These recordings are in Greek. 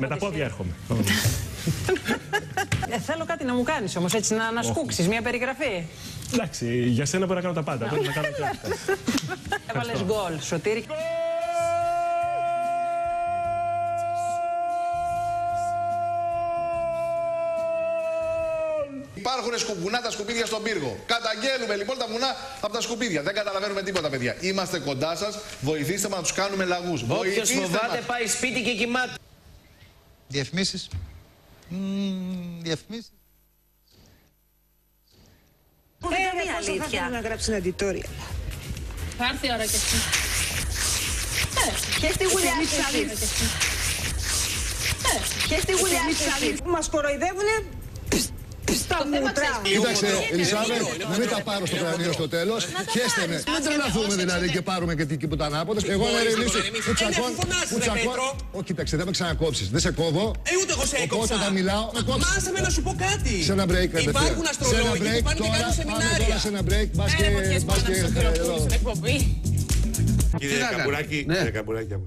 Με τα πόδια έρχομαι. Θέλω κάτι να μου κάνεις όμως, έτσι να σκούξεις μια περιγραφή. Εντάξει, για σένα μπορώ να κάνω τα πάντα. Μπορεί να κάνω και αυτά. Έβαλες γκολ, Σωτήρη. Υπάρχουν βουνά τα σκουπίδια στον πύργο. Καταγγέλουμε λοιπόν τα βουνά από τα σκουπίδια. Δεν καταλαβαίνουμε τίποτα, παιδιά. Είμαστε κοντά σας. Βοηθήστε μας να τους κάνουμε λαγούς. Όποιος φοβάται πάει σπίτι και κοιμάται. Διαφημίσεις. Διαφημίσεις. Δεν είναι αλήθεια. Θα να γράψει ένα αντιτόρια. Θα έρθει η ώρα κι εσύ. Και στη γουλιά και στη γουλιά που μας κοροϊδεύουνε στα μούτρα. Κοίταξε, Ελισάβετ, να μην τα πάρω στο κρανίο στο τέλος. Χέστε με. Μην τρελαθούμε δηλαδή και πάρουμε και τίποτα ανάποδες. Εγώ να ρελίσω. Που τσακώ. Όχι, κοίταξε, δεν με ξανακόψεις. Δεν σε κόβω. Ούτε εγώ σε έκοψα. Οπότε τα μιλάω. Μάσε με να σου πω κάτι. Σε ένα break, υπάρχουν αστρολόγοι που πάνε και κάνουν σεμινάρια. Σε ένα break, μπας και Κύριε Καμπουράκη,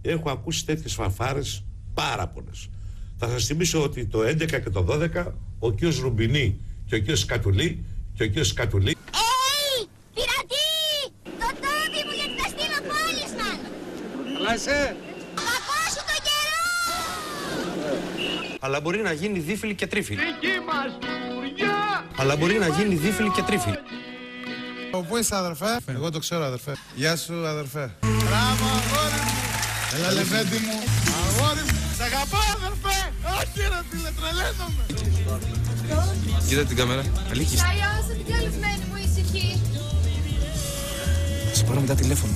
έχω ακούσει τέτοιες φανφάρες πάρα πολλές. Θα σας θυμίσω ότι το 11 και το 12 ο κ. Ρουμπινί και ο κ. Σκατουλή Πειρατή! Το τόπι μου γιατί θα στείλω πόλισμαν! Καλά είσαι! Αγαπώ σου τον καιρό! Αλλά μπορεί να γίνει δίφυλη και τρίφυλη. Δική μας δουλειά! Αλλά μπορεί να γίνει δίφυλη και τρίφυλη. Πού είσαι, αδερφέ? Εγώ το ξέρω, αδερφέ. Γεια σου, αδερφέ. Μπράβο, αγόρι μου! Έλα, λεβέντη μου! Αγόρι μου! Σ' αγαπώ, αδερφέ! Όχι, ρε φίλε, τρελαίνομαι! Κοίτα την κάμερα. Αλήκης. Αλλιώς την καλεσμένη μου ησυχή. Θα σου πάρω μετά τηλέφωνο.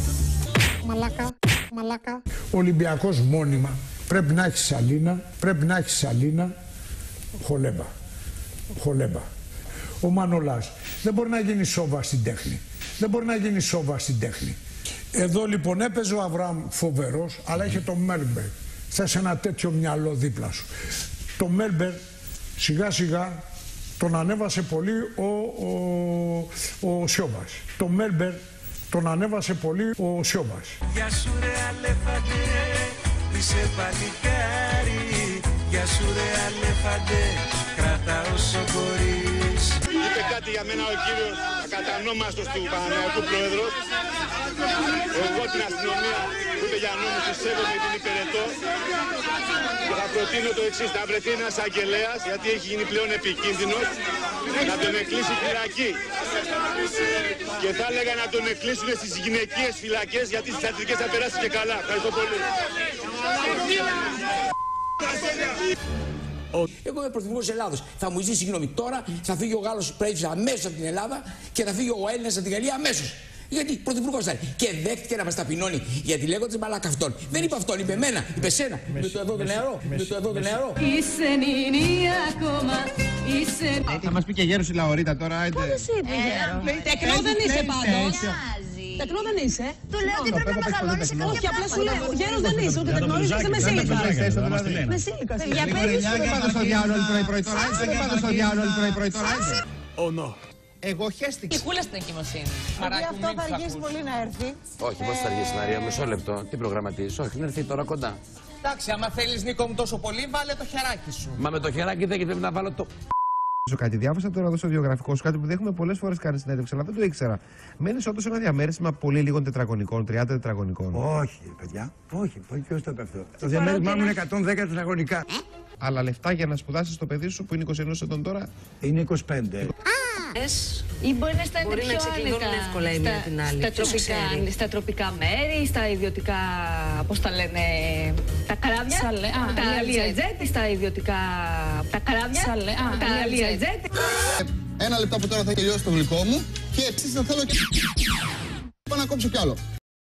Μαλάκα. Ο Ολυμπιακός μόνιμα πρέπει να έχει σαλίνα, χολέμπα. Ο Μανολάς δεν μπορεί να γίνει σόβα στην τέχνη. Εδώ λοιπόν έπαιζε ο Αβραάμ φοβερός, αλλά είχε το Μέλμπερ. Θες ένα τέτοιο μυαλό δίπλα σου. Το Μέλμπερ σιγά σιγά τον ανέβασε πολύ ο Σιώβας. Το Μέλμπερ τον ανέβασε πολύ ο Σιώβας. Γεια σου ρε αλέφαντε, είσαι παλικάρι. Γεια σου ρε αλέφαντε, κράτα όσο μπορείς. Είπε κάτι για μένα ο κύριος ακατανόμαστος του Παναθηναϊκού Πρόεδρος. Εγώ την αστυνομία που είπε για νόμους τη σέβομαι και την υπηρετώ. Και θα προτείνω το εξής, θα βρεθεί ένας αγγελέας, γιατί έχει γίνει πλέον επικίνδυνος, να τον εκκλείσει φυλακή. Και θα έλεγα να τον εκκλείσουν στις γυναικείες φυλακές, γιατί στις ιατρικές θα περάσει και καλά. Ευχαριστώ πολύ. Εγώ είμαι πρωθυπουργός της Ελλάδος. Θα μου ζητήσει συγγνώμη τώρα, θα φύγει ο Γάλλος πρέσβης αμέσως από την Ελλάδα και θα φύγει ο Έλληνας από την Γαλλία αμέσως. Γιατί πρωθυπουργός θα είναι. Και δέχτηκε να μας ταπεινώνει γιατί λέγοντας μαλάκα αυτόν. Δεν είπε αυτόν, είπε εμένα, είπε σένα. Με το εδώ το νεαρό. Είσαι νινή ακόμα, είσαι... Θα μας πει και γέρος η Λαωρίτα τώρα, άντε. Πώς είπε γέρο? Τεκνό δεν είσαι πάντως. Τεκνό δεν είσαι. Του λέω ότι πρέπει να μεγαλώνει σε κάποια Όχι, απλά σου λέω, γέρος δεν είσαι, ούτε τεκνό είσαι, είσαι μεσήλικας. Μεσήλικας. Για παιδί σου. Δεν πάτε στο διάολο πρωί τώρα, δεν πάτε στο διάολο πρωί τώρα. Εγώ χέστηκα. Και κούλα στην εγκυμοσύνη. Γιατί αυτό θα αργήσει πολύ να έρθει. Όχι, πώς θα αργήσει Μαρία, μισό λεπτό. Τι προγραμματίζεις, όχι, να έρθει τώρα κοντά. Εντάξει, άμα θέλεις Νίκο μου τόσο πολύ, βάλε το χεράκι σου. Μα με το χεράκι δεν πρέπει να βάλω το... Κάτι διάβασα τώρα εδώ στο βιογραφικό σου, κάτι που δεν έχουμε πολλές φορές κάνει συνέντευξη, αλλά δεν το ήξερα. Μένεις όντως ένα διαμέρισμα πολύ λίγων τετραγωνικών, 30 τετραγωνικών. Όχι, παιδιά, όχι, ποιος το είπε αυτό. Το διαμέρισμά μου είναι 110 τετραγωνικά. Αλλά λεφτά για να σπουδάσεις το παιδί σου που είναι 21 ετών τώρα. Είναι 25. Ή μπορεί να αισθάνεται Μπορεί να ξεκλειδώνουν εύκολα η μία την άλλη. Στα τροπικά μέρη, στα ιδιωτικά, πώς τα λένε, τα καράβια. Τα Learjet, στα ιδιωτικά, τα καράβια. Τα Learjet. Ένα λεπτό από τώρα θα τελειώσει το γλυκό μου και επίσης θα θέλω και... Πάω να κόψω κι άλλο.